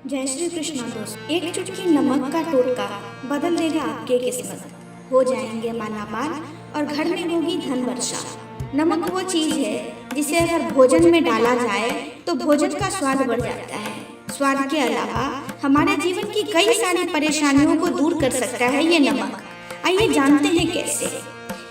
जय श्री कृष्णा दोस्त। एक चुटकी नमक का टोटका बदल देगा आपकी किस्मत। हो जाएंगे मालामाल और घर में होगी धन वर्षा। नमक वो चीज है जिसे अगर भोजन में डाला जाए तो भोजन का स्वाद बढ़ जाता है। स्वाद के अलावा हमारे जीवन की कई सारी परेशानियों को दूर कर सकता है ये नमक। आइए जानते हैं कैसे।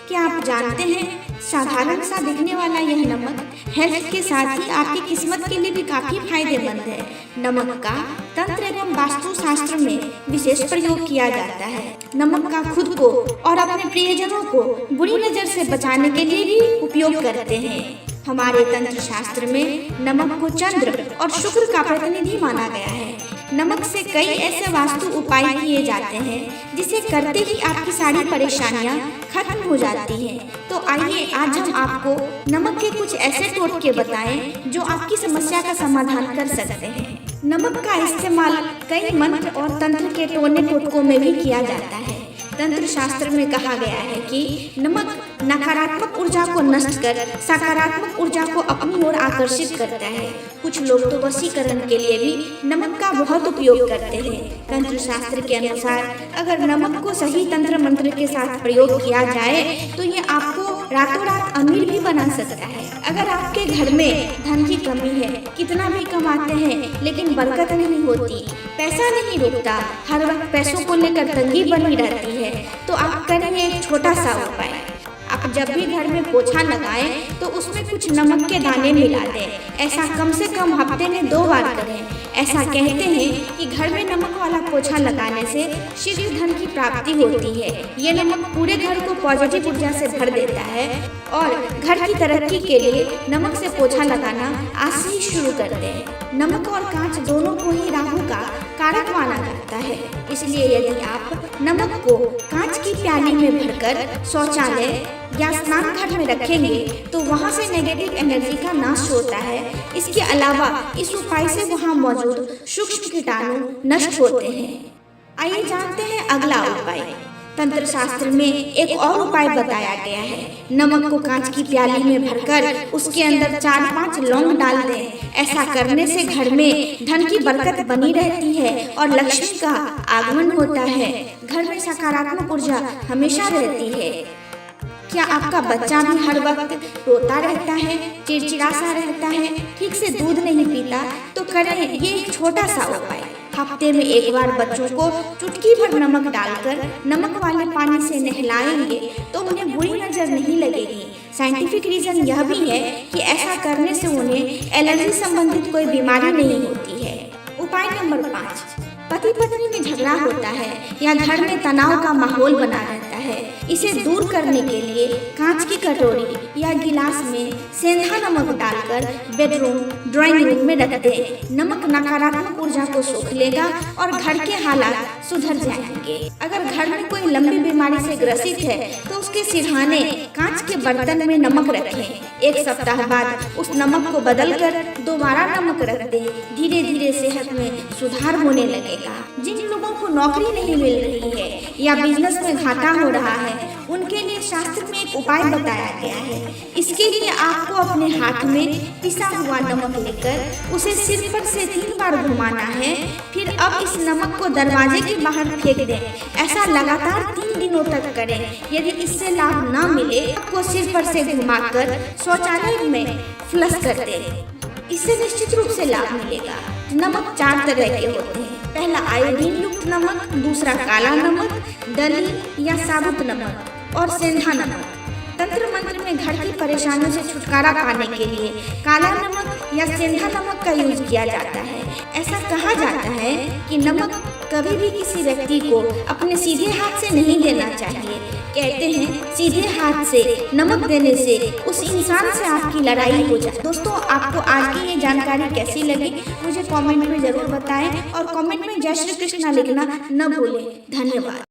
क्या आप जानते हैं साधारण सा दिखने वाला यह नमक हेल्थ के साथ ही आपकी किस्मत के लिए भी काफी फायदेमंद है। नमक का तंत्र एवं वास्तु शास्त्र में विशेष प्रयोग किया जाता है। नमक का खुद को और अपने प्रियजनों को बुरी नजर से बचाने के लिए भी उपयोग करते हैं। हमारे तंत्र शास्त्र में नमक को चंद्र और शुक्र का प्रतिनिधि माना गया है। नमक से कई ऐसे वास्तु उपाय किए जाते हैं जिसे करते ही आपकी सारी परेशानियां खत्म हो जाती हैं। तो आइए आज हम आपको नमक के कुछ ऐसे टोटके बताएं जो आपकी समस्या का समाधान कर सकते हैं। नमक का इस्तेमाल कई मंत्र और तंत्र के टोने टोटकों में भी किया जाता है। तंत्र शास्त्र में कहा गया है कि नमक नकारात्मक ऊर्जा को नष्ट कर सकारात्मक ऊर्जा को अपनी ओर आकर्षित करता है। कुछ लोग तो वशीकरण के लिए भी नमक का बहुत उपयोग करते हैं। तंत्र शास्त्र के अनुसार अगर नमक को सही तंत्र मंत्र के साथ प्रयोग किया जाए तो ये आपको रातों रात अमीर भी बना सकता है। अगर आपके घर में धन की कमी है, कितना भी कमाते हैं लेकिन बरकत नहीं होती, पैसा नहीं रुकता, हर वक्त पैसों को लेकर तंगी बनी रहती है, तो आप करें एक छोटा सा उपाय। आप जब भी घर में पोछा लगाएं तो उसमें कुछ नमक के दाने मिला दें। ऐसा कम से कम हफ्ते में 2 बार करें। ऐसा कहते हैं कि घर में नमक वाला पोछा लगाने से शीघ्र धन की प्राप्ति होती है। ये नमक पूरे घर को पॉजिटिव ऊर्जा से भर देता है और घर की तरक्की के लिए नमक से पोछा लगाना आज से ही शुरू कर दें। नमक और कांच दोनों को ही राहु का कारक माना जाता है, इसलिए यदि आप नमक को कांच की प्याली में भरकर शौचालय या स्नान घर में रखेंगे तो वहां से नेगेटिव एनर्जी का नाश होता है। इसके अलावा इस उपाय से वहां मौजूद सूक्ष्म कीटाणु नष्ट होते हैं। आइए जानते हैं अगला उपाय। तंत्र शास्त्र में एक और उपाय बताया गया है। नमक को कांच की प्याली में भरकर उसके अंदर 4-5 लौंग डाल दें। ऐसा करने से घर में धन की बरकत बनी रहती है और लक्ष्मी का आगमन होता है। घर में सकारात्मक ऊर्जा हमेशा रहती है। क्या आपका बच्चा भी हर वक्त रोता रहता है, चिड़चिड़ा सा रहता है, ठीक से दूध नहीं पीता, तो करें ये एक छोटा सा उपाय। हफ्ते में 1 बार बच्चों को चुटकी भर नमक डालकर नमक वाले पानी से नहलाएंगे तो उन्हें बुरी नजर नहीं लगेगी। साइंटिफिक रीजन यह भी है कि ऐसा करने से उन्हें एलर्जी संबंधित कोई बीमारी नहीं होती है। उपाय नंबर 5। पति पत्नी में झगड़ा होता है या घर में तनाव का माहौल बना रहता है, इसे दूर करने के लिए कांच की कटोरी या गिलास में सेंधा नमक डालकर बेडरूम ड्राइंग रूम में रख दें। नमक नकारात्मक ऊर्जा को सोख लेगा और घर के हालात सुधर जाएंगे। अगर घर में कोई लंबी बीमारी से ग्रसित है तो उसके सिरहाने कांच के बर्तन में नमक रखें। 1 सप्ताह बाद उस नमक को बदलकर दोबारा नमक रख दें। धीरे धीरे सेहत में सुधार होने लगेगा। जिन लोगों को नौकरी नहीं मिल रही है या बिजनेस में घाटा हो रहा है उनके लिए शास्त्र में एक उपाय बताया गया है। इसके लिए आपको अपने हाथ में पिसा हुआ नमक लेकर उसे सिर पर से 3 बार घुमाना है। फिर अब इस नमक को दरवाजे के बाहर फेंक दें। ऐसा लगातार 3 दिनों तक करें। यदि इससे लाभ न मिले आपको सिर पर से घुमाकर शौचालय में फ्लश कर दें। इससे निश्चित रूप से लाभ मिलेगा। नमक 4 तरह के होते हैं। पहला आयोडीन युक्त नमक, दूसरा काला नमक, दली या साबुत नमक और सेंधा नमक। तंत्र मंत्र में घर की परेशानियों से छुटकारा पाने के लिए काला नमक या सेंधा नमक का यूज किया जाता है। ऐसा कहा जाता है कि नमक कभी भी किसी व्यक्ति को अपने सीधे हाथ से नहीं देना चाहिए। कहते हैं सीधे हाथ से नमक देने से उस इंसान से आपकी लड़ाई हो जाए। दोस्तों, आपको आज की ये जानकारी कैसी लगी मुझे कमेंट में जरूर बताएं और कमेंट में जय श्री कृष्णा लिखना न भूलें। धन्यवाद।